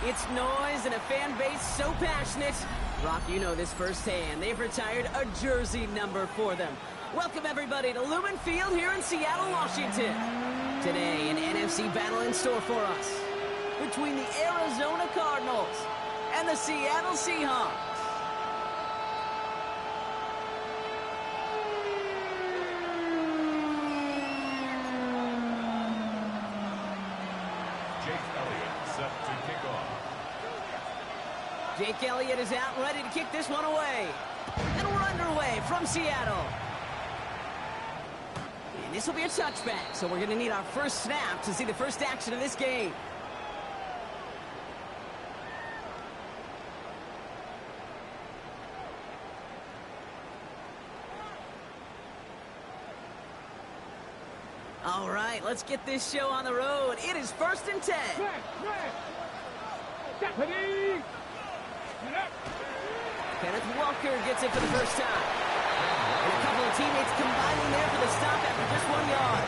It's noise and a fan base so passionate. Rock, you know this firsthand. They've retired a jersey number for them. Welcome, everybody, to Lumen Field here in Seattle, Washington. Today, an NFC battle in store for us between the Arizona Cardinals and the Seattle Seahawks. Jake Elliott is out, ready to kick this one away. And we're underway from Seattle. And this will be a touchback, so we're going to need our first snap to see the first action of this game. All right, let's get this show on the road. It is 1st and 10. Kenneth Walker gets it for the first time. And a couple of teammates combining there for the stop after just 1 yard.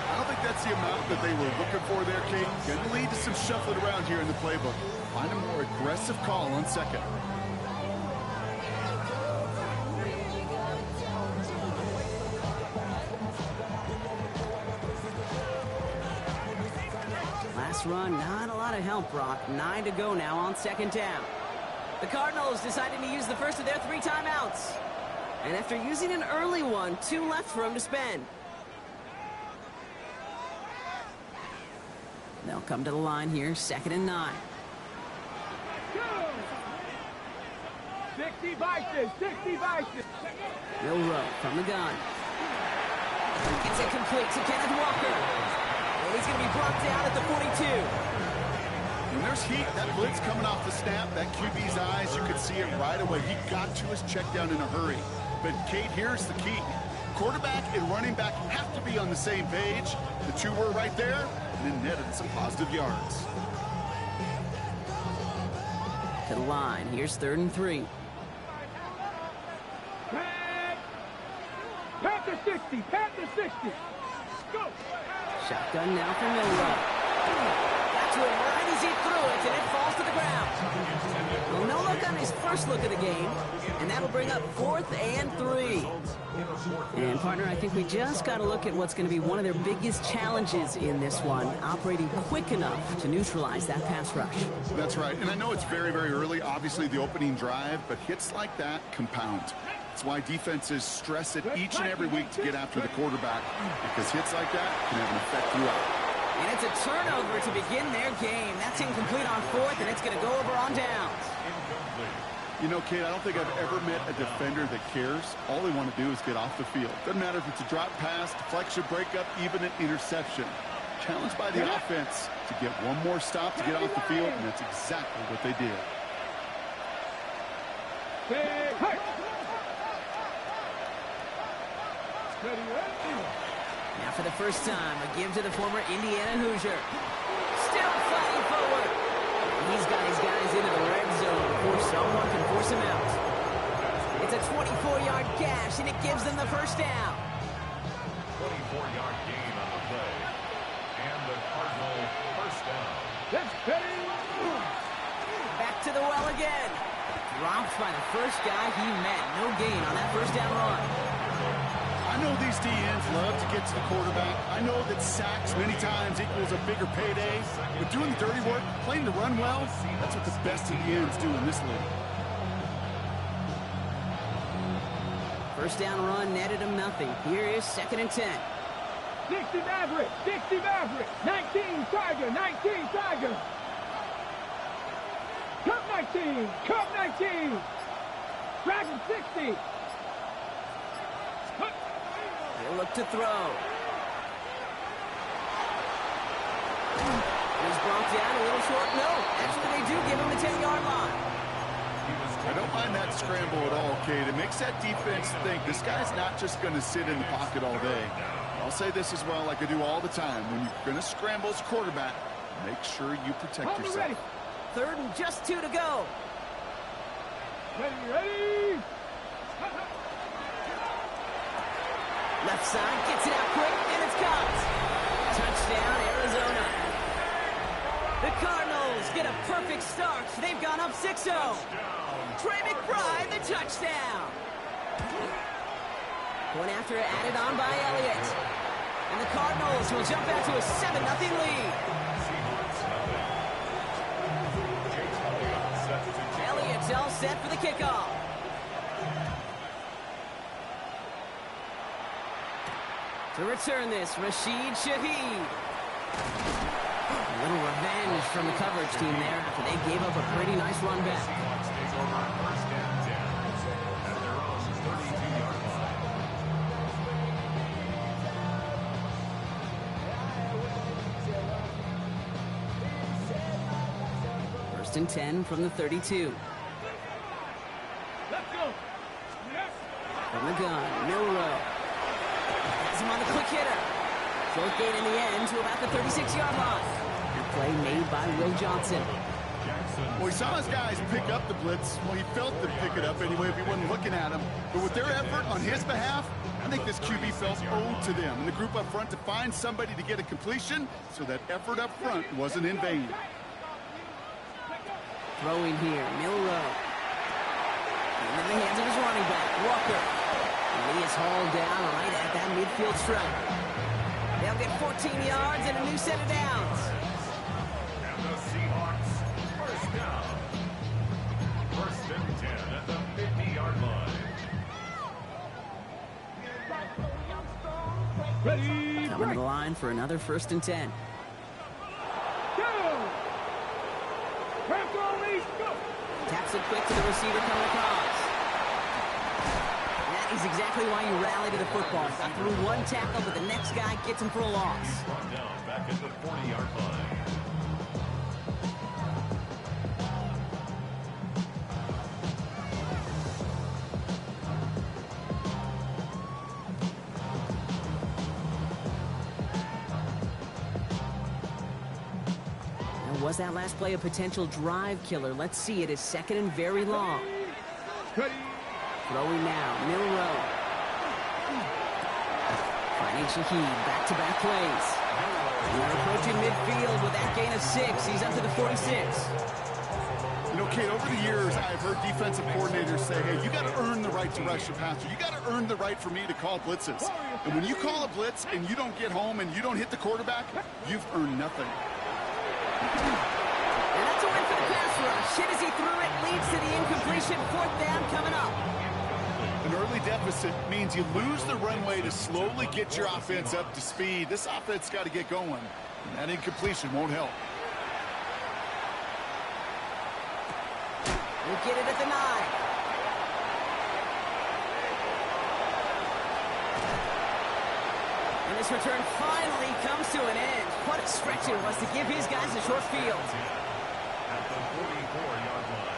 I don't think that's the amount that they were looking for there, Kate. Going to lead to some shuffling around here in the playbook. Find a more aggressive call on second. Last run, not a lot of help, Brock. 9 to go now on 2nd down. The Cardinals decided to use the first of their 3 timeouts. And after using an early one, 2 left for them to spend. They'll come to the line here, 2nd and 9. 60 vices, 60 vices. Milrow from the gun. It's incomplete to Kenneth Walker. And he's going to be brought down at the 42. When there's heat, that blitz coming off the snap, that QB's eyes, you could see it right away. He got to his check down in a hurry. But, Kate, here's the key. Quarterback and running back have to be on the same page. The 2 were right there, and then netted some positive yards. To the line. Here's 3rd and 3. Pat the 60, pat the 60. Go. Shotgun now for Milrow. Got to him right as he threw it, and it falls to the ground. Well, no look on his first look of the game, and that'll bring up 4th and 3. And, partner, I think we just got to look at what's going to be one of their biggest challenges in this one, operating quick enough to neutralize that pass rush. That's right, and I know it's very, very early, obviously the opening drive, but hits like that compound. That's why defenses stress it each and every week to get after the quarterback, because hits like that can have an effect throughout. And it's a turnover to begin their game. That's incomplete on 4th, and it's going to go over on downs. You know, Kate, I don't think I've ever met a defender that cares. All they want to do is get off the field. Doesn't matter if it's a drop pass, deflection, breakup, even an interception. Challenged by the offense to get one more stop to get off the field, and that's exactly what they did. Now for the first time, a give to the former Indiana Hoosier. Still fighting forward. He's got his guys into the red zone before someone can force him out. It's a 24-yard gash, and it gives them the first down. 24-yard gain on the play. And the Cardinal first down. Back to the well again. Dropped by the first guy he met. No gain on that first down run. I know these DNs love to get to the quarterback. I know that sacks many times equals a bigger payday. But doing the dirty work, playing to run well, that's what the best DNs do in this league. First down run netted him nothing. Here is 2nd and 10. 60 Maverick, 60 Maverick. 19 Tiger, 19 Tiger. Cup 19, Cup 19. Dragon 60. He'll look to throw. He's brought down a little short. No, actually they do give him the 10-yard line. I don't mind that scramble at all, Kate. It makes that defense think this guy's not just going to sit in the pocket all day. I'll say this as well, like I do all the time. When you're going to scramble as a quarterback, make sure you protect yourself. Ready. 3rd and just 2 to go. Ready. Left side, gets it out quick, and it's caught. Touchdown, Arizona. The Cardinals get 6 starts, they've gone up 6-0. Trey McBride, the touchdown. Point after added on by Elliott. And the Cardinals will jump out to a 7-0 lead. Elliott's all set for the kickoff. To return this, Rashid Shaheed. A little revenge from the coverage team there after they gave up a pretty nice run back. First and 10 from the 32. Let's go. From the gun, Milrow. Has him on the quick hitter. Short gain in the end to about the 36-yard line. A play made by Will Johnson. Well, he saw his guys pick up the blitz. Well, he felt them pick it up anyway if he wasn't looking at him. But with their effort on his behalf, I think this QB felt owed to them and the group up front to find somebody to get a completion so that effort up front wasn't in vain. Throwing here, Milrow. And in the hands of his running back, Walker. And he is hauled down right at that midfield stripe. They'll get 14 yards and a new set of downs. And the Seahawks, first down. First and 10 at the 50-yard line. Ready. Coming to the line for another first and 10. Go. Press on me. Go. Taps it quick to the receiver coming across. That is exactly why you rally to the football. Got through one tackle, but the next guy gets him for a loss. Brought down back at the 40-yard line. Now, was that last play a potential drive killer? Let's see. It is second and very long. Ready. Throwing now, Milrow. Finding Shaheed, back-to-back plays. And they're approaching midfield with that gain of 6. He's up to the 46. You know, Kate, over the years, I've heard defensive coordinators say, hey, you got to earn the right to rush your passer. You got to earn the right for me to call blitzes. And when you call a blitz and you don't get home and you don't hit the quarterback, you've earned nothing. And that's a win for the pass rush. Hit as he threw it, leads to the incompletion. Fourth down coming up. An early deficit means you lose the runway to slowly get your offense up to speed. This offense got to get going, and that incompletion won't help. We'll get it at the 9. And this return finally comes to an end. What a stretch it was to give his guys a short field. At the 44-yard line.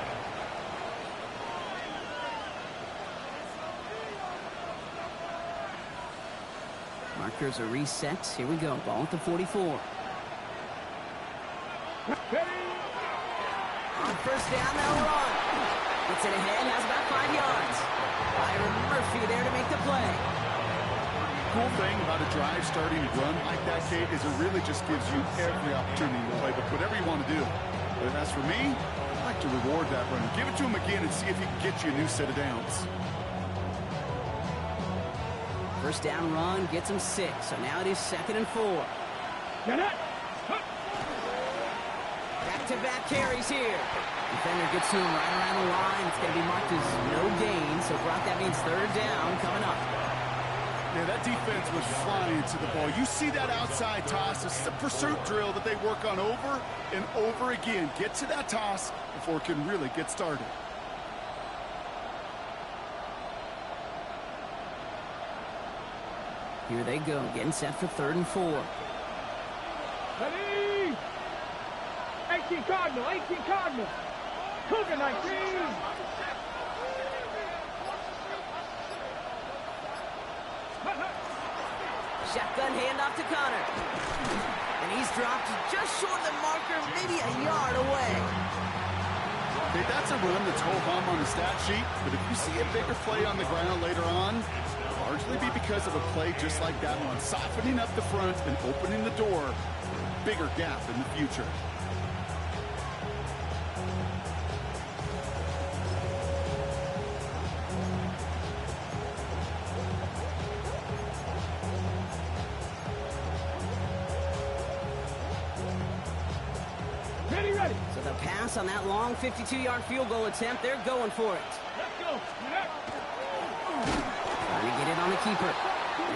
Markers are reset. Here we go. Ball at the 44. Ready. On first down, they'll run. Gets it ahead, has about 5 yards. Byron Murphy there to make the play. Cool thing about a drive starting to run like that, Kate, is it really just gives you every opportunity to play, but whatever you want to do. But as for me, I like to reward that run. Give it to him again and see if he can get you a new set of downs. First down run gets him 6. So now it is second and 4. Get it. Back-to-back carries here. Defender gets to him right around the line. It's going to be marked as no gain. So Brock, that means third down coming up. Yeah, that defense was flying to the ball. You see that outside toss. This is a pursuit drill that they work on over and over again. Get to that toss before it can really get started. Here they go, getting set for third and 4. Ready. 18 Cardinal. 18 Cardinal. Cougar 19. Shotgun handoff to Connor. And he's dropped just short of the marker, maybe a yard away. Okay, that's a run that's ho-hum on the stat sheet, but if you see a bigger play on the ground later on, it'll largely be because of a play just like that one, softening up the front and opening the door for a bigger gap in the future. ready. So the pass on that long 52-yard field goal attempt, they're going for it. Let's go. Trying to get it on the keeper.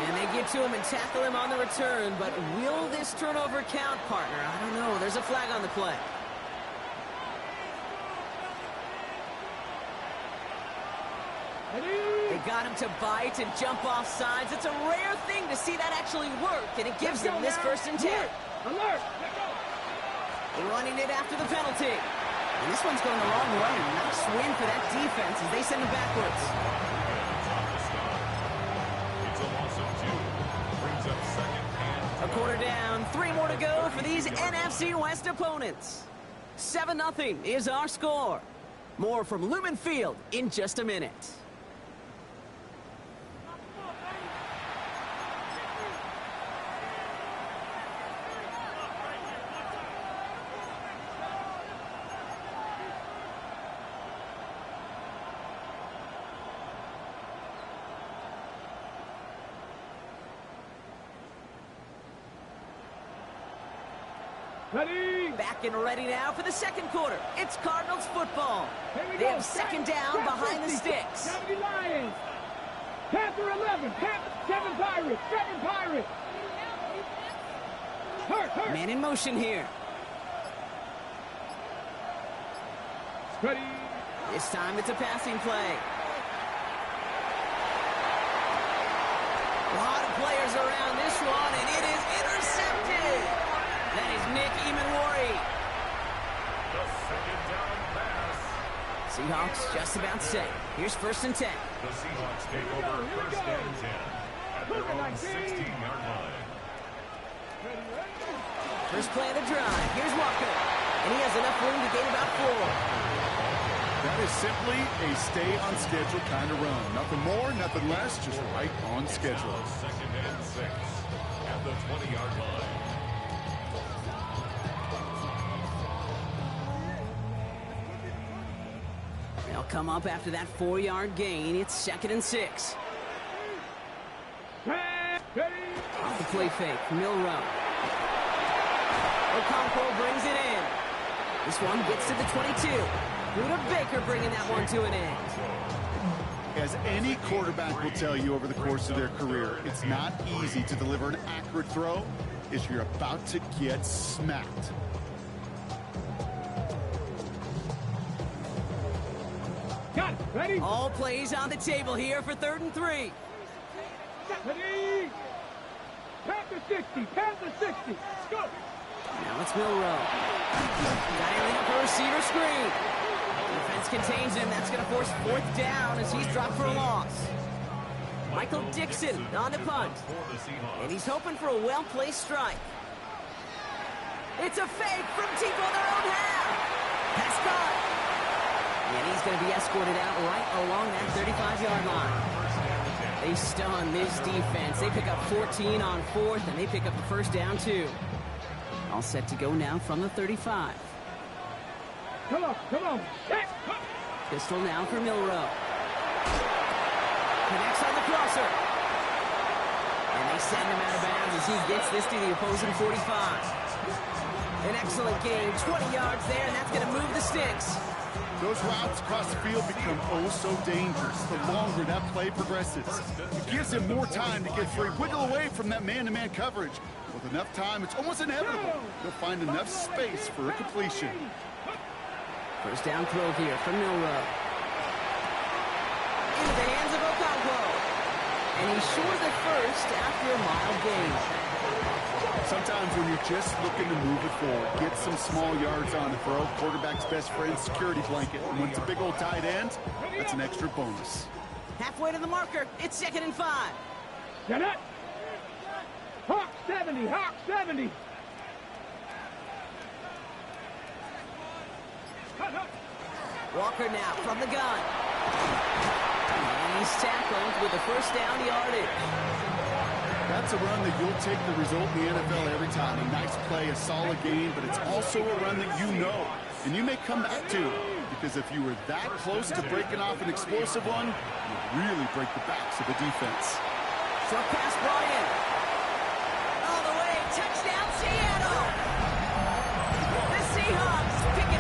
And they get to him and tackle him on the return, but will this turnover count, partner? I don't know. There's a flag on the play. They got him to bite and jump off sides. It's a rare thing to see that actually work, and it gives them this 1st and 10. Alert. Let's go. Running it after the penalty. And this one's going the wrong way. Nice win for that defense as they send him backwards. It's a loss of 2. Brings up 2nd and A quarter down, 3 more to go for these NFC West opponents. 7-0 is our score. More from Lumen Field in just a minute. Ready. Back and ready now for the 2nd quarter. It's Cardinals football. Here we They go. have 2nd down behind the sticks. 70 Lions. Panther 11. 7 Pirates. 7 Pirates. Hurt. Man in motion here. Ready. This time it's a passing play. A lot of players around this one, and it is intercepted. That is Nick Emanwari. the 2nd down pass. Seahawks just about set. Here's 1st and 10. The Seahawks take over 1st and 10 at their own 16-yard line. First play of the drive. Here's Walker. And he has enough room to gain about 4. That is simply a stay-on-schedule kind of run. Nothing more, nothing less, just right on schedule. 2nd and 6 at the 20-yard line. They'll come up after that 4-yard gain. It's 2nd and 6. Ready. Off the play fake. Milrow. Okonkwo brings it in. This one gets to the 22. Buda Baker bringing that one to an end. As any quarterback will tell you over the course of their career, it's not easy to deliver an accurate throw if you're about to get smacked. Got it. Ready. All plays on the table here for 3rd and 3. Ready. Panther 60. Panther 60. Go. Now it's Milrow. Dialing up a receiver screen. Defense contains him. That's going to force 4th down as he's dropped for a loss. Michael Dixon on the punt. And he's hoping for a well-placed strike. It's a fake from deep on their own half. Pass caught. And he's going to be escorted out right along that 35-yard line. They stun this defense. They pick up 14 on 4th, and they pick up the 1st down, too. All set to go now from the 35. Come on. Pistol now for Milrow. Connects on the crosser. And they send him out of bounds as he gets this to the opposing 45. An excellent game, 20 yards there, and that's going to move the sticks. Those routes across the field become oh so dangerous the longer that play progresses. It gives him more time to get free, wiggle away from that man-to-man coverage. With enough time, it's almost inevitable he'll find enough space for a completion. 1st down throw here from Milrow. Into the hands of Okonkwo. And he's short the 1st after a mild gain. Sometimes when you're just looking to move it forward, get some small yards on the throw, quarterback's best friend, security blanket. And when it's a big old tight end, that's an extra bonus. Halfway to the marker, it's 2nd and 5. Get it. Hawk 70. Hawk 70. Walker now from the gun. And he's tackled with a 1st down yardage. That's a run that you'll take the result in the NFL every time. A nice play, a solid game, but it's also a run that you know and you may come back to. Because if you were that close to breaking off an explosive one, you'd really break the backs of the defense. Short pass brought in. All the way, touchdown Seattle! The Seahawks pick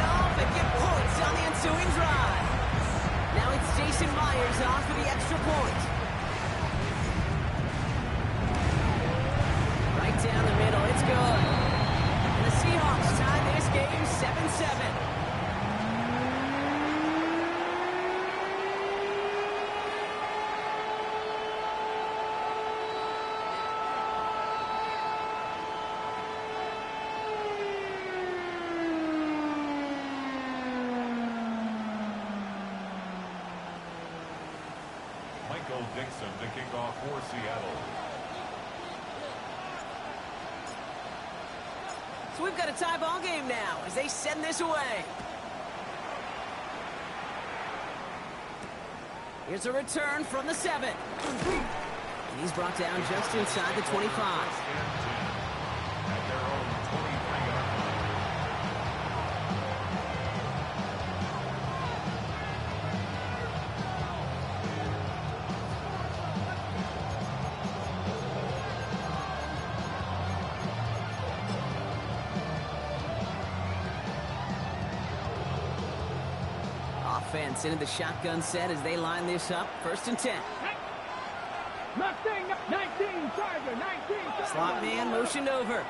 Dixon to kick off for Seattle. So we've got a tie ball game now as they send this away. Here's a return from the 7. And he's brought down just inside the 25. At their own 23-yard line. Offense into the shotgun set as they line this up. 1st and 10. Mustang 19, Tiger 19. Slot man motioned over.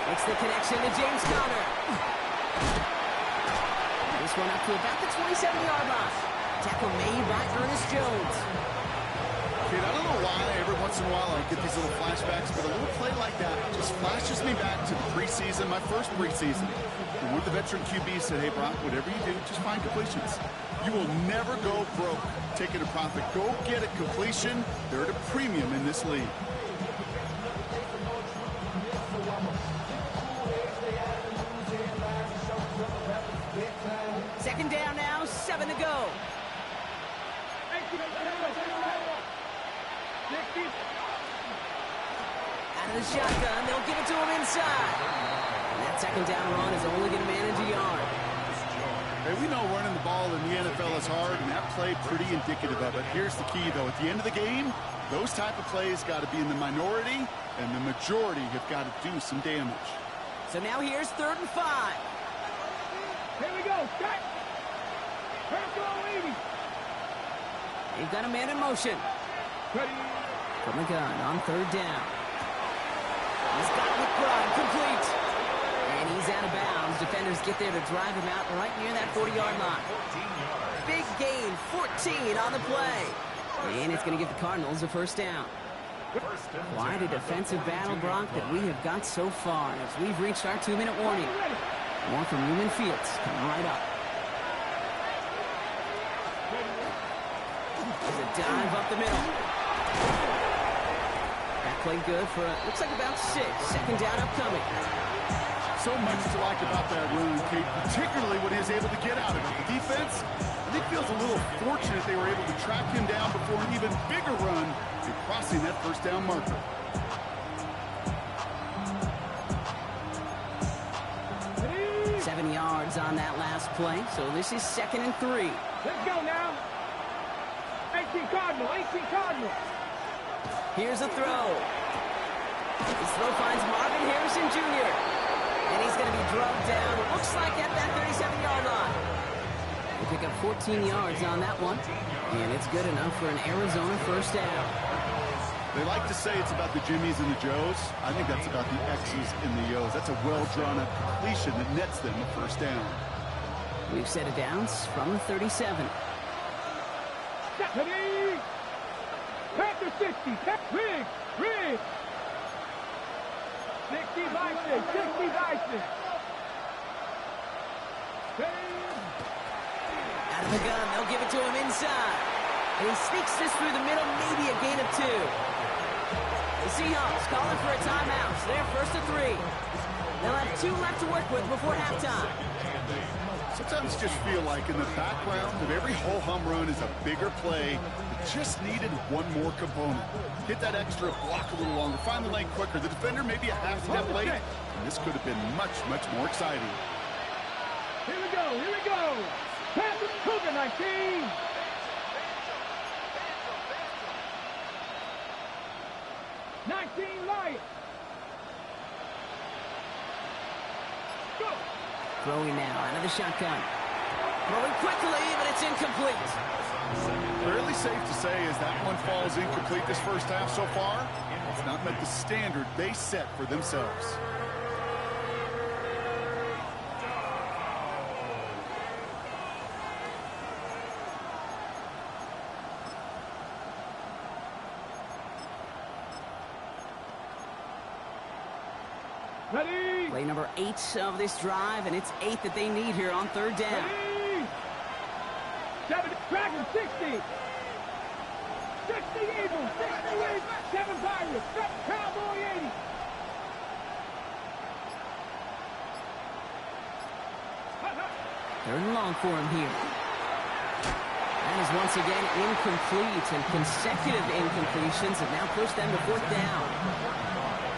Makes the connection to James Conner. This one up to about the 27-yard line. Tackle made by Ernest Jones. Kid, I don't know why every once in a while I get these little flashbacks, but a little play like that just flashes me back to the preseason, my first preseason. And one of the veteran QBs said, hey, Brock, whatever you do, just find completions. You will never go broke taking a profit. Go get a completion. They're at a premium in this league. Second down now, 7 to go. Out of the shotgun, they'll give it to him inside. And that second down run is only going to manage a yard. Hey, we know running the ball in the NFL is hard, and that play pretty indicative of it. Here's the key, though. At the end of the game, those type of plays got to be in the minority, and the majority have got to do some damage. So now here's 3rd and 5. Here we go, Scott. They've got a man in motion. Ready. From the gun on 3rd down. He's got McBride complete. And he's out of bounds. Defenders get there to drive him out right near that 40-yard line. Big gain, 14 on the play. And it's going to give the Cardinals a 1st down. Quite a defensive battle, Brock, that we have got so far as we've reached our 2-minute warning. More from Newman Fields coming right up. There's a dive up the middle. That played good for, looks like about 6. 2nd down upcoming. So much to like about that run, Kate, particularly when he was able to get out of it. The defense, I think, feels a little fortunate they were able to track him down before an even bigger run and crossing that 1st down marker. Ready. 7 yards on that last play, so this is 2nd and 3. Let's go now. 18 Cardinal, 18 Cardinal. Here's a throw. This throw finds Marvin Harrison Jr. And he's going to be drugged down, it looks like at that 37-yard line. We'll pick up 14 yards on that one. And it's good enough for an Arizona 1st down. They like to say it's about the Jimmies and the Joes. I think that's about the X's and the O's. That's a well-drawn-up completion that nets them a 1st down. We've set it downs from the 37. Ready. Panther 60. Rig. 60 by 6. 60 by 6. Out of the gun, they'll give it to him inside. And he sneaks this through the middle, maybe a gain of 2. The Seahawks calling for a timeout. So they're 1st and 3. They'll have 2 left to work with before halftime. Sometimes you just feel like in the background of every ho-hum run is a bigger play. It just needed one more component. Hit that extra block a little longer. Find the lane quicker. The defender maybe a half step late. And this could have been much, much more exciting. Here we go. Panther Cougar 19. Lions. Go. Throwing now out of the shotgun. Throwing quickly, but it's incomplete. Fairly safe to say as that one falls incomplete this 1st half so far, it's not met the standard they set for themselves. Ready. Play number 8 of this drive, and it's 8 that they need here on 3rd down. Ready. Dragon 60. 60 Eagles. 60 Eagles. 7 Pirates. 7 Cowboy 80. Third and long for him here. That is once again incomplete, and consecutive incompletions have now pushed them to fourth down.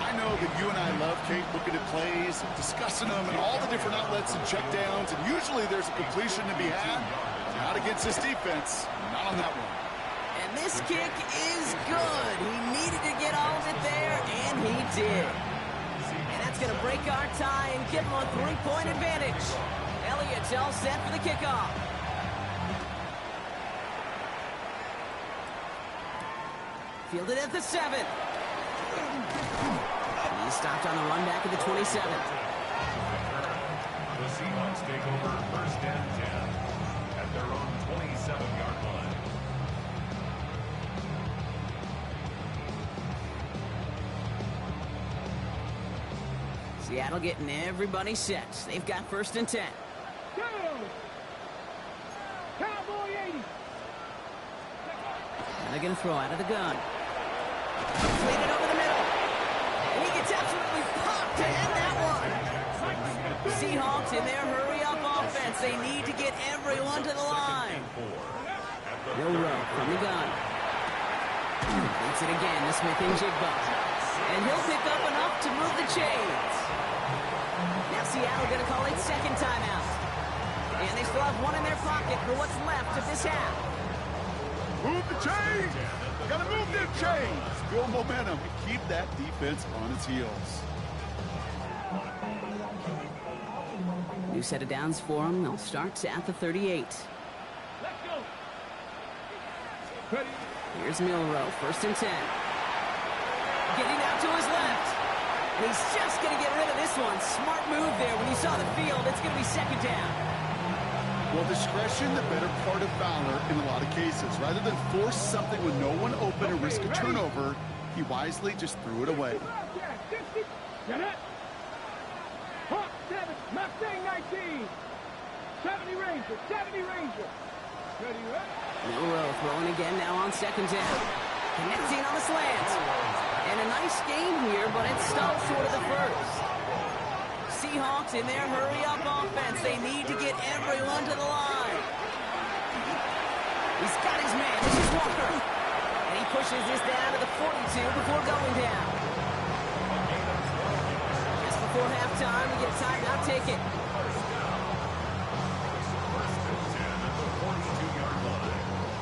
I know that you and I love, Kate, looking at plays, discussing them, and all the different outlets and checkdowns, and usually there's a completion to be had. Not against this defense. Not on that one. And this kick is good. He needed to get all of it there, and he did. And that's going to break our tie and give him a 3-point advantage. Elliott's all set for the kickoff. Fielded at the 7. He stopped on the run back at the 27. The Seahawks take over first and 10 at their own 27-yard line. Seattle getting everybody set. They've got first and 10. Go! Cowboy 80. Now they're going to throw out of the gun. Completed over the middle. And he gets absolutely popped to end that one. Seahawks in their hurry-up offense. They need to get everyone to the line. Rowe from the gun. Beats it again to Smith-Njigba. And he'll pick up enough to move the chains. Now Seattle going to call it second timeout. And they still have one in their pocket for what's left of this half. Move the chains! Gotta move them chains! Build momentum and keep that defense on its heels. New set of downs for them. They'll start at the 38. Let's go. Ready. Here's Milroe, first and 10. Getting out to his left. And he's just going to get rid of this one. Smart move there. When you saw the field, it's going to be second down. Well, discretion, the better part of valor in a lot of cases. Rather than force something with no one open and risk a turnover, he wisely just threw it away. Get it. Hawk 7, Mustang 19. 70 Ranger, 70 Ranger. Ready, right? Milroe throwing again now on second down. Connecting on the slant. And a nice game here, but it's still short of the first. Seahawks in their hurry-up offense. They need to get everyone to the line. He's got his man. This is Walker. And he pushes this down to the 42 before going down. Just before halftime, we get a timeout ticket.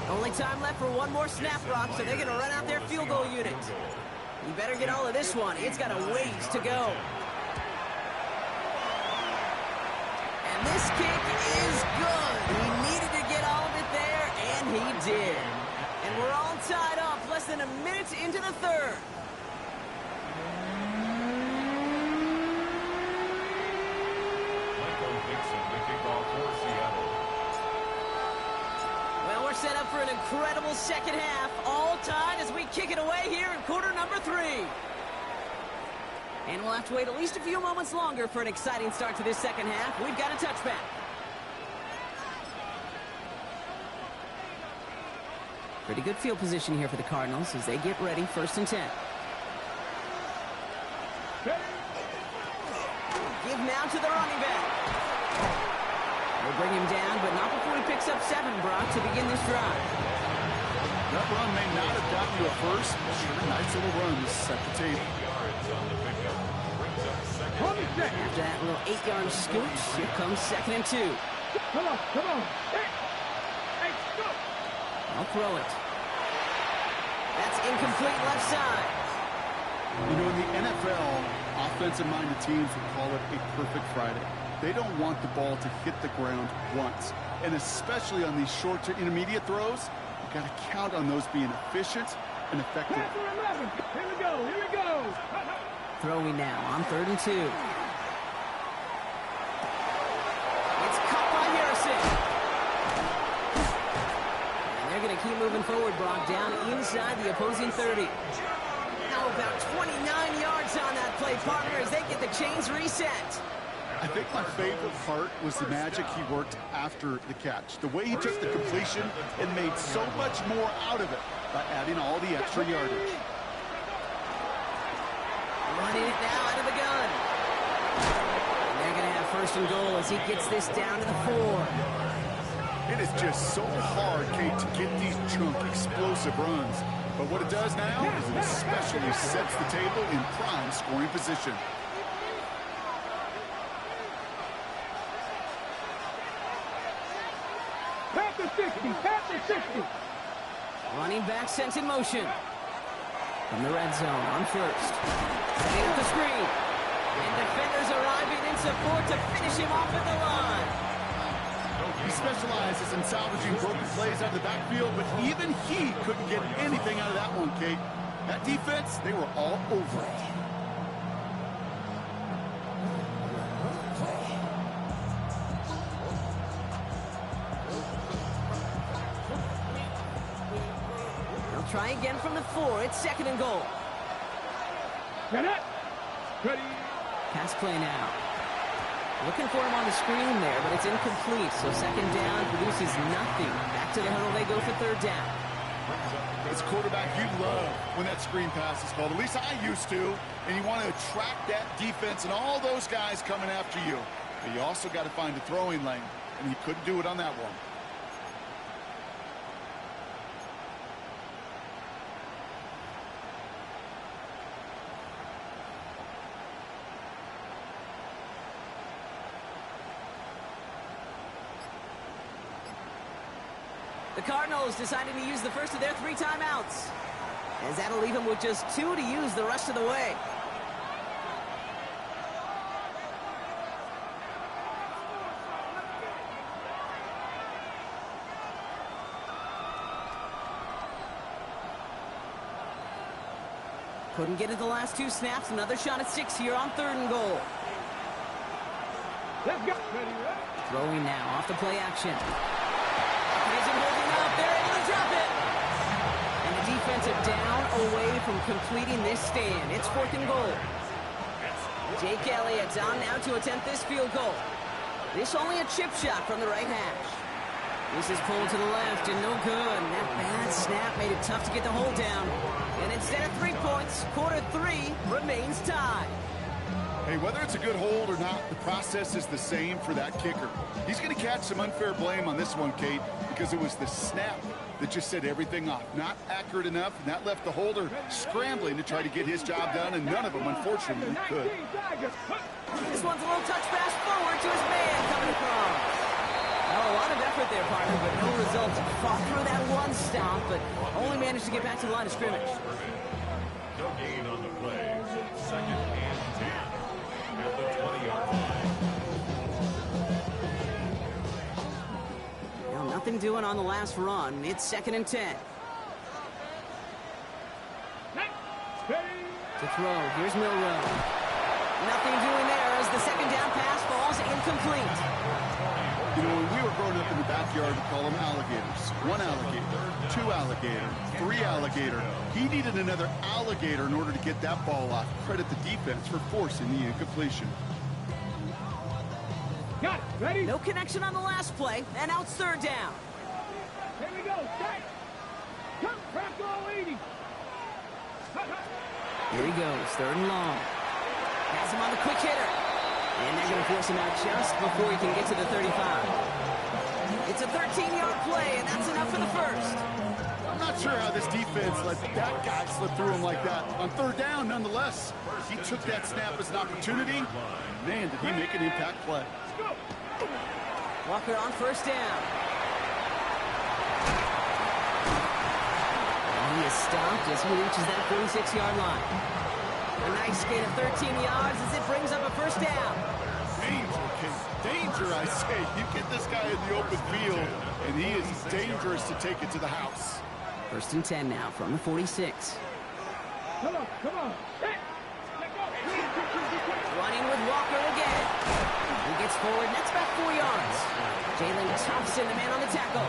Only time left for one more snap, Rock, so they're going to run out their field goal unit. You better get all of this one. It's got a ways to go. And this kick is good. He needed to get all of it there, and he did. And we're all tied up, less than a minute into the third. Michael Dixon, the kickoff for Seattle. Well, we're set up for an incredible second half. All tied as we kick it away here in quarter number 3. And we'll have to wait at least a few moments longer for an exciting start to this second half. We've got a touchback. Pretty good field position here for the Cardinals as they get ready, first and 10. Give now to the running back. We'll bring him down, but not before he picks up 7, Brock, to begin this drive. That run may not have gotten you a first, but sure, nice little run to set the table. After that little 8-yard scooch, here comes second and 2. Come on, come on. Hey, go. I'll throw it. That's incomplete left side. You know, in the NFL, offensive-minded teams would call it a perfect Friday. They don't want the ball to hit the ground once. And especially on these short to intermediate throws, you've got to count on those being efficient and effective. Pass for 11. Here we go, here we go. Throwing now on third and 2. It's caught by Harrison. And they're going to keep moving forward, Brock, down inside the opposing 30. Now about 29 yards on that play, partner, as they get the chains reset. I think my favorite part was the magic he worked after the catch. The way he took the completion and made so much more out of it by adding all the extra yardage. Running it now out of the gun. And they're going to have first and goal as he gets this down to the 4. It is just so hard, Kate, to get these chunk, explosive runs. But what it does now is it especially sets the table in prime scoring position. Tap the 60, tap the 60. Running back sent in motion. From the red zone on first. Setting up the screen. And defenders arriving in support to finish him off at the line. He specializes in salvaging broken plays out of the backfield, but even he couldn't get anything out of that one, Kate. That defense, they were all over it. They'll try again from the 4. It's second and goal. Get it. Ready. Pass play now. Looking for him on the screen there, but it's incomplete. So second down produces nothing. Back to the huddle they go for third down. As a quarterback, you love when that screen pass is called. At least I used to. And you want to attract that defense and all those guys coming after you. But you also got to find a throwing lane. And he couldn't do it on that one. The Cardinals deciding to use the first of their 3 timeouts, as that'll leave them with just 2 to use the rest of the way. Couldn't get it the last 2 snaps. Another shot at 6 here on third and goal. Let's go. Ready, ready. Throwing now off the play action. Isn't holding up. They're able to drop it. And the defensive down away from completing this stand. It's fourth and goal. Jake Elliott's on now to attempt this field goal. This only a chip shot from the right hash. This is pulled to the left and no good. And that bad snap made it tough to get the hold down. And instead of 3 points, quarter 3 remains tied. Hey, whether it's a good hold or not, the process is the same for that kicker. He's going to catch some unfair blame on this one, Kate, because it was the snap that just set everything off. Not accurate enough, and that left the holder scrambling to try to get his job done, and none of them, unfortunately, could. This one's a little touch pass forward to his man coming across. Well, a lot of effort there, partner, but no results. Fought through that one stop, but only managed to get back to the line of scrimmage. No gain on the play. Second and 10 at the 20-yard line. Now, nothing doing on the last run. It's second and 10. To throw, here's Milrow. Nothing doing there as the second down pass falls incomplete. You know, when we were growing up in the backyard, we call them alligators. 1 alligator, 2 alligator, 3 alligator. He needed another alligator in order to get that ball off. Credit the defense for forcing the incompletion. Got it. Ready? No connection on the last play, and now it's third down. Here we go. Start. Come, crack all 80. Here he goes, third and long. Has him on the quick hitter. And they're going to force him out just before he can get to the 35. It's a 13-yard play, and that's enough for the first. I'm not sure how this defense let that guy slip through him like that. On third down, nonetheless, he took that snap as an opportunity. Man, did he make an impact play. Walker on first down. And he is stopped as he reaches that 46-yard line. A nice gain of 13 yards as it brings up a first down. Danger, King. Danger, I say. You get this guy in the open field, and he is dangerous to take it to the house. First and 10 now from the 46. Come on, come on. Hey, let go. Running with Walker again. He Gets forward, and that's about 4 yards. Jalen Thompson, the man on the tackle.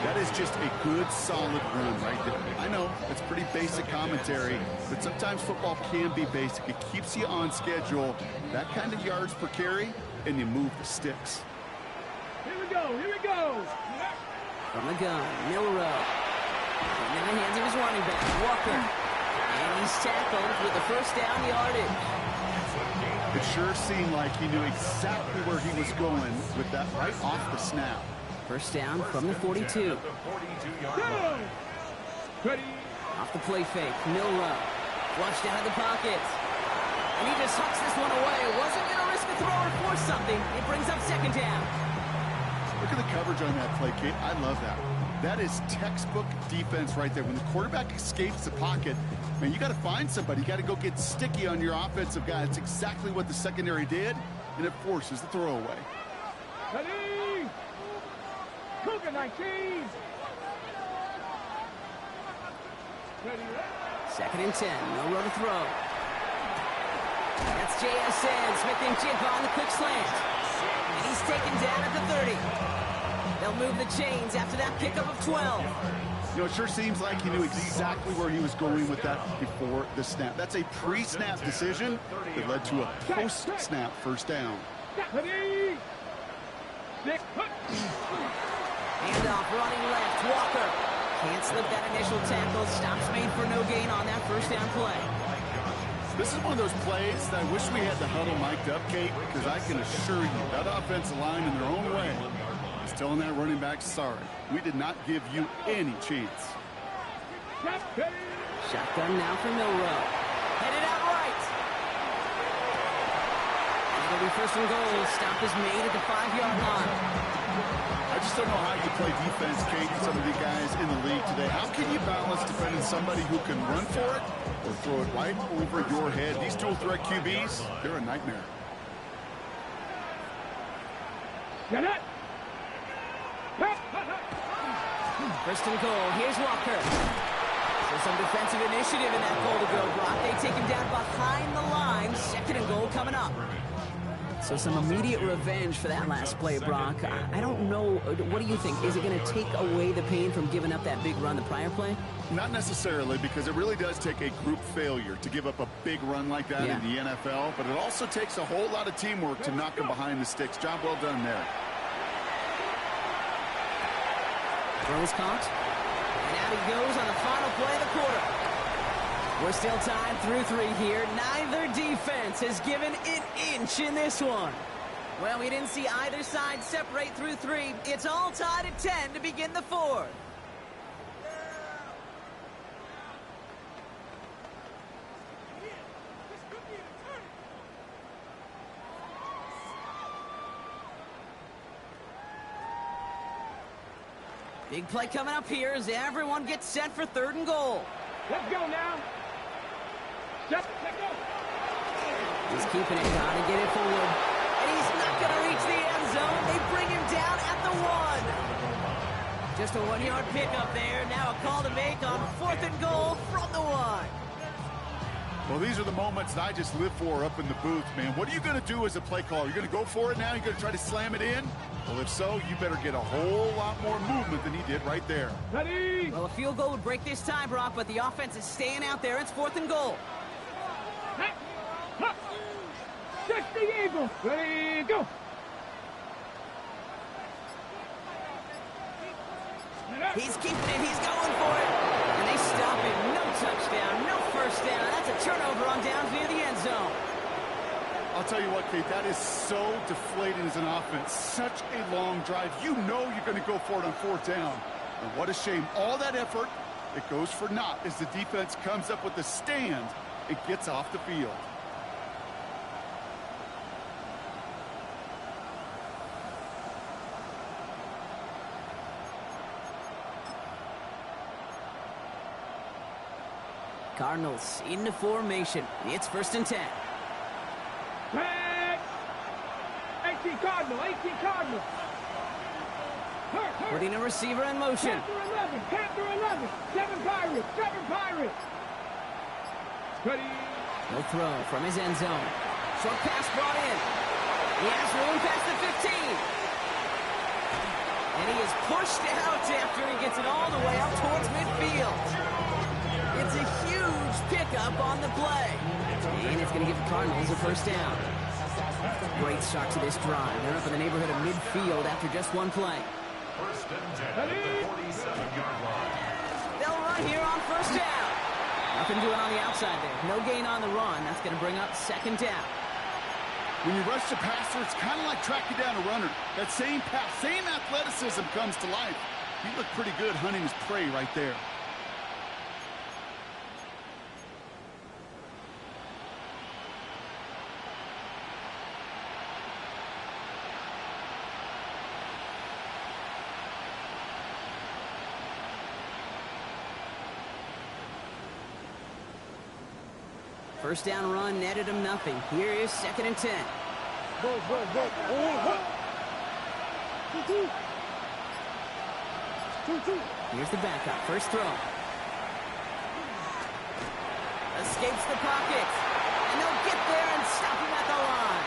That is just a good, solid run right there. I know, it's pretty basic commentary, but sometimes football can be basic. It keeps you on schedule, that kind of yards per carry, and you move the sticks. Here we go, here we go. From the gun, Milrow. And in the hands of his running back, Walker. And he's tackled with the first down yardage. It sure seemed like he knew exactly where he was going with that right off the snap. First down from the 42. Ready. Off the play fake, Milrow. Flushed out of the pocket. And he just hucks this one away. Wasn't going to risk a throw or force something. It brings up second down. Look at the coverage on that play, Kate. I love that. That is textbook defense right there. When the quarterback escapes the pocket, man, you got to find somebody. You got to go get sticky on your offensive guy. That's exactly what the secondary did, and it forces the throwaway. Ready. Cougar 19. Ready. Second and 10. Milrow to throw. That's JSN. Smith and Jip on the quick slant. And he's taken down at the 30. They'll move the chains after that pickup of 12. You know, it sure seems like he knew exactly where he was going with that before the snap. That's a pre-snap decision that led to a post-snap first down. Ready. Handoff running left. Walker can't slip that initial tackle. Stops made for no gain on that first down play. This is one of those plays that I wish we had the huddle mic'd up, Kate, because I can assure you that offensive line in their own way is telling that running back, sorry, we did not give you any chance. Shotgun now for Milrow. Headed out right. It'll be first and goal. Stop is made at the 5-yard line. I just don't know how you play defense, Kate, and some of the guys in the league today. How can you balance defending somebody who can run for it or throw it right over your head? These dual threat QBs, they're a nightmare. Get it. First and goal. Here's Walker. So some defensive initiative in that goal to go, Brock. They take him down behind the line. Second and goal coming up. So some immediate revenge for that last play, Brock. I don't know. What do you think? Is it going to take away the pain from giving up that big run the prior play? Not necessarily, because it really does take a group failure to give up a big run like that in the NFL. But it also takes a whole lot of teamwork to knock them behind the sticks. Job well done there. Throw is caught. And out he goes on the final play of the quarter. We're still tied through 3 here. Neither defense has given an inch in this one. Well, we didn't see either side separate through 3. It's all tied at 10 to begin the 4th. Big play coming up here as everyone gets set for 3rd and goal. Let's go now. Let's go. He's keeping it, gotta get it forward. And he's not gonna reach the end zone. They bring him down at the 1. Just a 1-yard pickup there. Now a call to make on 4th and goal from the 1. Well, these are the moments that I just live for up in the booth, man. What are you going to do as a play caller? You're going to go for it now? You're going to try to slam it in? Well, if so, you better get a whole lot more movement than he did right there. Ready. Well, a field goal would break this tie, Brock, but the offense is staying out there. It's 4th and goal. Check the Eagle. Ready, go. He's keeping it. He's going for it. And they stop it. No touchdown. No first down. That's a turnover on downs near the end zone. I'll tell you what, Kate, that is so deflating as an offense. Such a long drive. You know you're going to go for it on 4th down. And what a shame. All that effort, it goes for naught as the defense comes up with the stand. It gets off the field. Cardinals into formation. It's 1st and 10. Back. 18 Cardinal, 18 Cardinal. Putting a receiver in motion. Panther 11, 7 Pirates, 7 Pirates. Ready. No throw from his end zone. Short pass brought in. He has room past the 15. And he is pushed out after he gets it all the way up towards midfield. It's a huge pickup on the play. And it's going to give the Cardinals a first down. Great start to this drive. They're up in the neighborhood of midfield after just one play. First and 10 at the 47-yard line. They'll run here on first down. Nothing doing on the outside there. No gain on the run. That's going to bring up second down. When you rush the passer, it's kind of like tracking down a runner. That same pass, same athleticism comes to life. He looked pretty good hunting his prey right there. First down run netted him nothing. Here is second and 10. Go, go, go. Here's the backup. First throw. Escapes the pocket. And they'll get there and stop him at the line.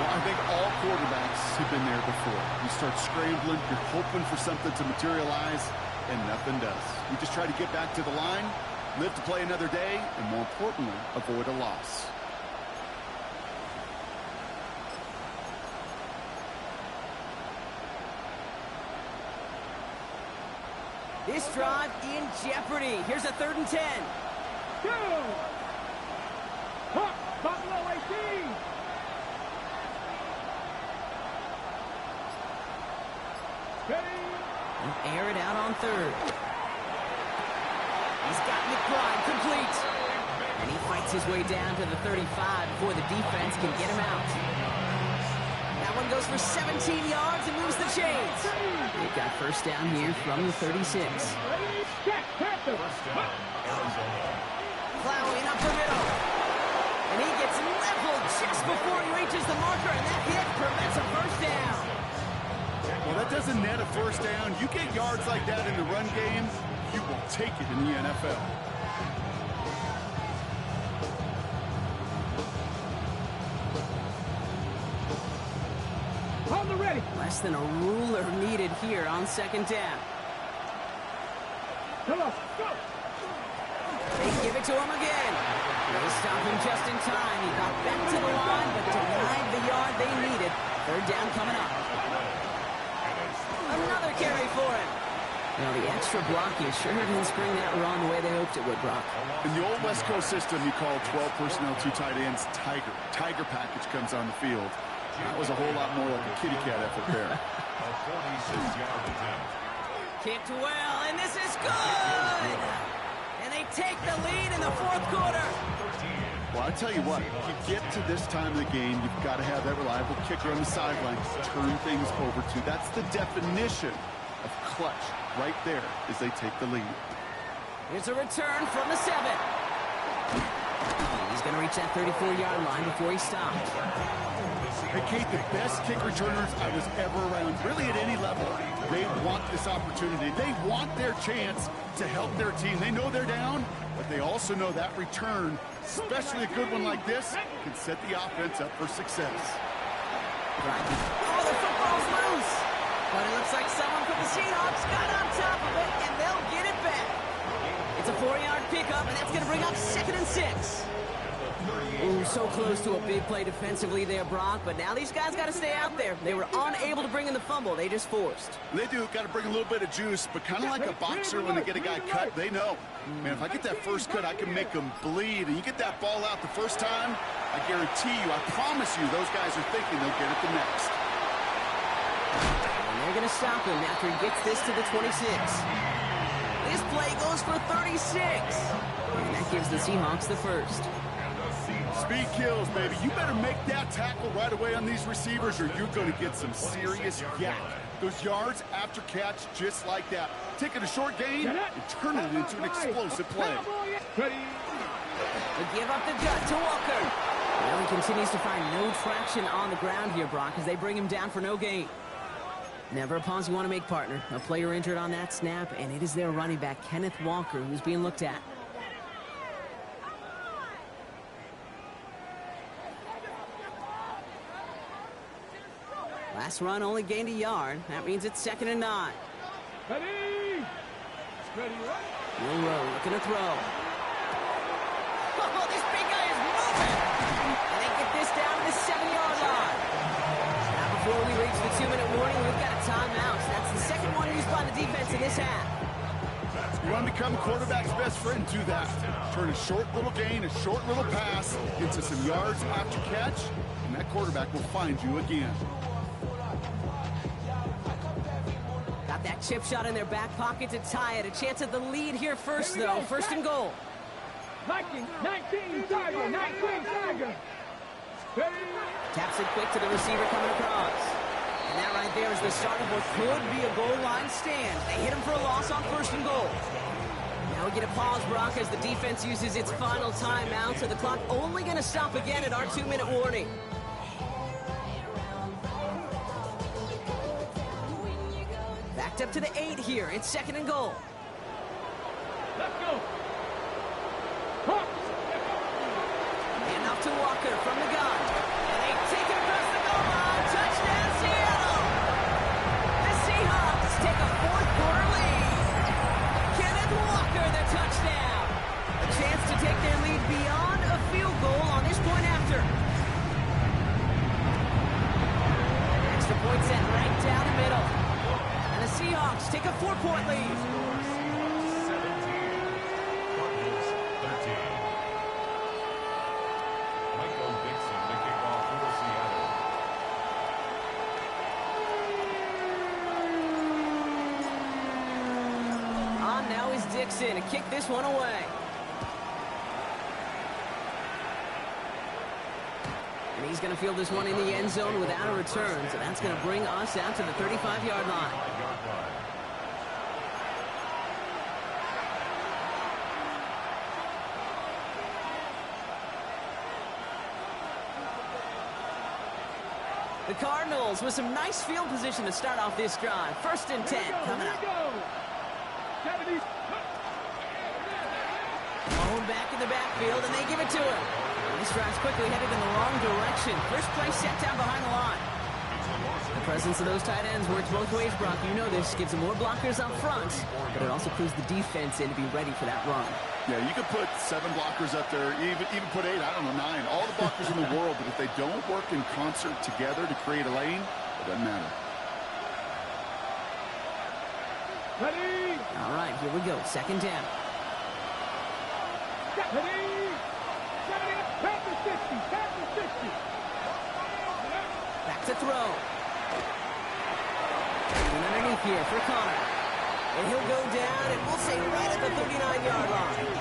Well, I think all quarterbacks have been there before. You start scrambling, you're hoping for something to materialize, and nothing does. You just try to get back to the line, live to play another day, and more importantly, avoid a loss. This drive in jeopardy. Here's a 3rd and 10. Go! Hop, Buffalo 18! Ready? He'll air it out on 3rd. He's got McBride complete. And he fights his way down to the 35 before the defense can get him out. That one goes for 17 yards and moves the chains. They've got first down here from the 36. Check, Panther! Plowing up the middle. And he gets leveled just before he reaches the marker, and that hit prevents a first down. Well, that doesn't net a first down. You get yards like that in the run game, you will take it in the NFL. On the ready! Less than a ruler needed here on second down. Come on, go! They give it to him again. They stop him just in time. He got back to the line, but denied the yard they needed. Third down coming up. Another carry for him. Now, the extra blocking sure didn't spring that run the way they hoped it would, Brock. In the old West Coast system, you called 12 personnel, 2 tight ends, Tiger. Tiger package comes on the field. That was a whole lot more like a kitty cat effort there. A 46-yard attempt. Kicked well, and this is good! And they take the lead in the 4th quarter. Well, I tell you what, you get to this time of the game, you've got to have that reliable kicker on the sideline to turn things over to. That's the definition of clutch right there as they take the lead. Here's a return from the 7. He's going to reach that 34-yard line before he stops. Hey, Kate, the best kick returners I was ever around, really at any level, they want this opportunity. They want their chance to help their team. They know they're down, but they also know that return, especially a good one like this, can set the offense up for success. Oh, the football's loose. But it looks like someone from the Seahawks got on top of it, and they'll get it back. It's a 4-yard pickup, and that's going to bring up 2nd and 6. Ooh, so close to a big play defensively there, Brock, but now these guys got to stay out there. They were unable to bring in the fumble. They just forced. They do. Got to bring a little bit of juice, but kind of like a boxer when they get a guy cut, they know. Man, if I get that first cut, I can make them bleed. And you get that ball out the first time, I guarantee you, I promise you, those guys are thinking they'll get it the next. And they're going to stop him after he gets this to the 26. This play goes for 36. And that gives the Seahawks the first. Speed kills, baby. You better make that tackle right away on these receivers or you're going to get some serious yak. Those yards after catch just like that. Taking a short gain and turning it into an explosive play. Ready? They give up the gut to Walker. Well, he continues to find no traction on the ground here, Brock, as they bring him down for no gain. Never a pause you want to make, partner. A player injured on that snap, and it is their running back, Kenneth Walker, who's being looked at. Last run only gained a yard. That means it's 2nd and 9. Ready? Ready, right? Milroe looking to throw. Oh, this big guy is moving! And they get this down to the 7-yard line. Now before we reach the 2-minute warning, we've got a timeout. That's the second one used by the defense in this half. You want to become a quarterback's best friend, do that. Turn a short little gain, a short little pass into some yards after catch, and that quarterback will find you again. Got that chip shot in their back pocket to tie it. A chance at the lead here first, though. 1st and goal. 19, Tiger, 19, Tiger. Ready? Taps it quick to the receiver coming across. And that right there is the start of what could be a goal line stand. They hit him for a loss on 1st and goal. Now we get a pause, Brock, as the defense uses its final timeout, so the clock only going to stop again at our 2-minute warning. Backed up to the 8 here. It's 2nd and goal. Let's go. And off to Walker from the gun. And they take it across the goal line. Touchdown, Seattle! The Seahawks take a 4th-quarter lead. Kenneth Walker, the touchdown. A chance to take their lead beyond a field goal on this point after. Extra point set right down the middle. And the Seahawks take a 4-point lead. 17, Cardinals 13. Michael Dixon to kick off for Seattle. On now is Dixon to kick this one away. And he's going to field this one in the end zone without a return. So that's going to bring us out to the 35-yard line. 5-yard line. The Cardinals with some nice field position to start off this drive. 1st and 10 coming up. Ball back in the backfield, and they give it to him. This drive's quickly headed in the wrong direction. First play set down behind the line. The presence of those tight ends works both ways, Brock. You know this. Gives them more blockers up front, but it also clues the defense in to be ready for that run. Yeah, you could put 7 blockers up there, even put 8, I don't know, 9. All the blockers in the world, but if they don't work in concert together to create a lane, it doesn't matter. Ready? All right, here we go. 2nd down. Ready? 70, back to 60, back to 60. Back to throw. And underneath here for Connor. And he'll go down, and we'll say right at the 39-yard line.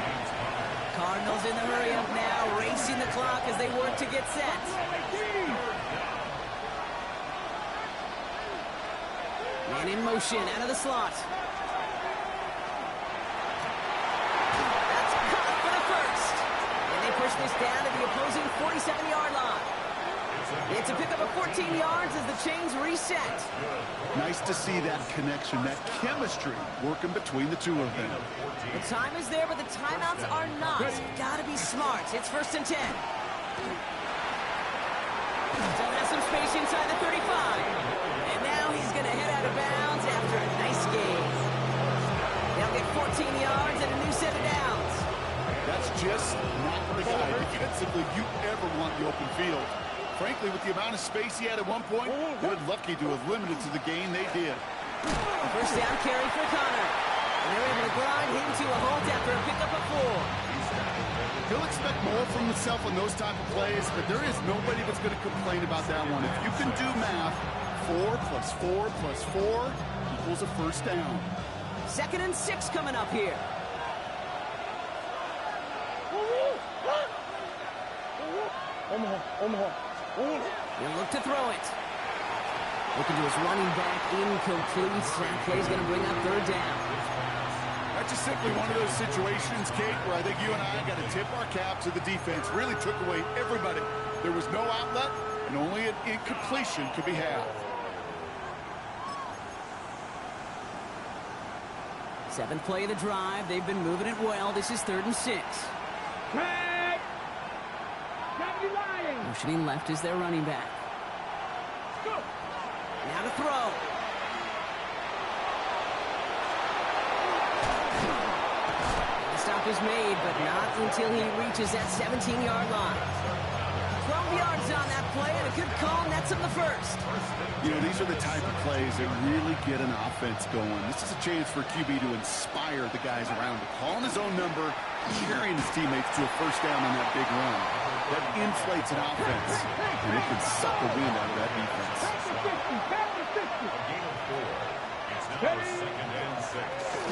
Cardinals in the hurry up now, racing the clock as they work to get set. Man in motion, out of the slot. That's caught for the first. And they push this down to the opposing 47-yard line. It's a pickup of 14 yards as the chains reset. Nice to see that connection, that chemistry working between the two of them. The time is there, but the timeouts are not. Gotta be smart. It's 1st and 10. Still has some space inside the 35. And now he's gonna head out of bounds after a nice game. They'll get 14 yards and a new set of downs. That's just not the guy defensively you ever want in the open field. Frankly, with the amount of space he had at one point, they're lucky to have limited to the gain they did. The 1st down carry for Connor. And they're able to grind him to a halt after a pickup of 4. He'll expect more from himself on those type of plays, but there is nobody that's going to complain about that one. If you can do math, 4 plus 4 plus 4 equals a 1st down. 2nd and 6 coming up here. He'll look to throw it. Looking to his running back, incomplete. That play's going to bring up 3rd down. That's just simply one of those situations, Kate, where I think you and I got to tip our cap to the defense. Really took away everybody. There was no outlet, and only an incompletion could be had. 7th play of the drive. They've been moving it well. This is 3rd and 6. Tag! Lions! Motioning left is their running back. Go! Now to throw. The stop is made, but not until he reaches that 17-yard line. 12 yards on that play, and a good call nets him the first. You know, these are the type of plays that really get an offense going. This is a chance for QB to inspire the guys around him. Calling his own number, carrying his teammates to a first down on that big run. That inflates an offense, and it can suck the wind out of that defense.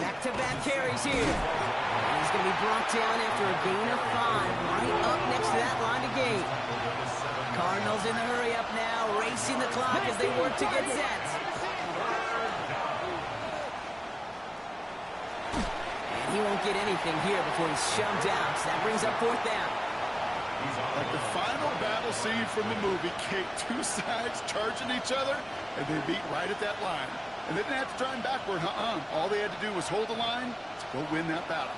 Back-to-back carries here. And he's going to be brought down after a gain of 5, right up next to that line of gain. Cardinals in the hurry up now, racing the clock as they work to get set. And he won't get anything here before he's shoved out, so that brings up 4th down. Like the final battle scene from the movie, Kate, two sides charging each other, and they meet right at that line. And they didn't have to drive backward, All they had to do was hold the line to go win that battle.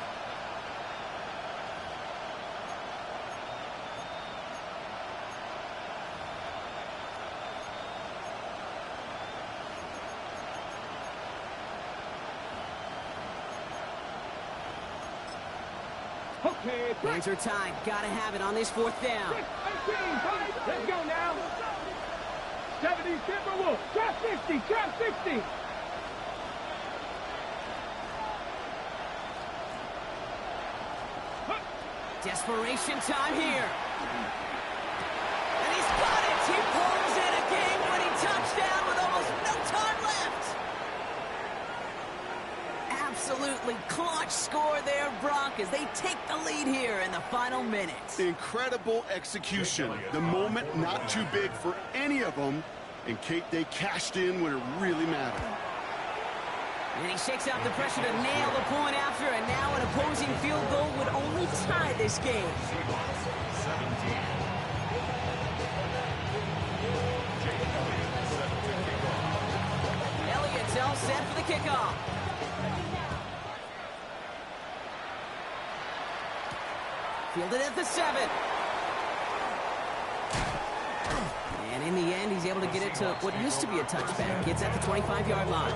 Okay, Hands are tied. Gotta have it on this 4th down. 18, let's go now. 70 Timberwolves, trap 60, trap 60. Desperation time here. And he's got it. He pulls in a game-winning touchdown with almost no time left. Absolutely clutch score there, Brock, as they take the lead here in the final minutes. Incredible execution. The moment not too big for any of them. And Kate, they cashed in when it really mattered. And he shakes out the pressure to nail the point after, and now an opposing field goal would only tie this game. Elliott's all set for the kickoff. Fielded at the 7. And in the end, he's able to get it to what used to be a touchback. It's at the 25-yard line.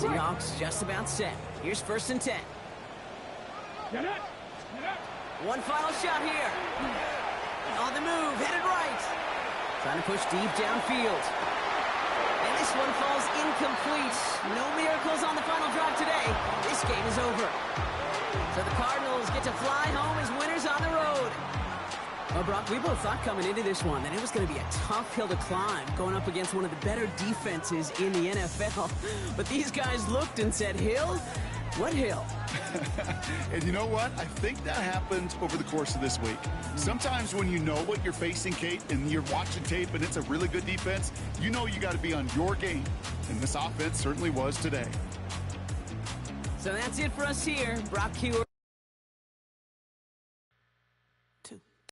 Seahawks just about set. Here's 1st and 10. One final shot here. On the move, headed right. Trying to push deep downfield. And this one falls incomplete. No miracles on the final drive today. This game is over. So the Cardinals get to fly home as winners on the road. Well, Brock, we both thought coming into this one that it was going to be a tough hill to climb, going up against one of the better defenses in the NFL. But these guys looked and said, Hill? What hill? And you know what? I think that happened over the course of this week. Sometimes when you know what you're facing, Kate, and you're watching tape and it's a really good defense, you know you got to be on your game. And this offense certainly was today. So that's it for us here. Brock Hughes.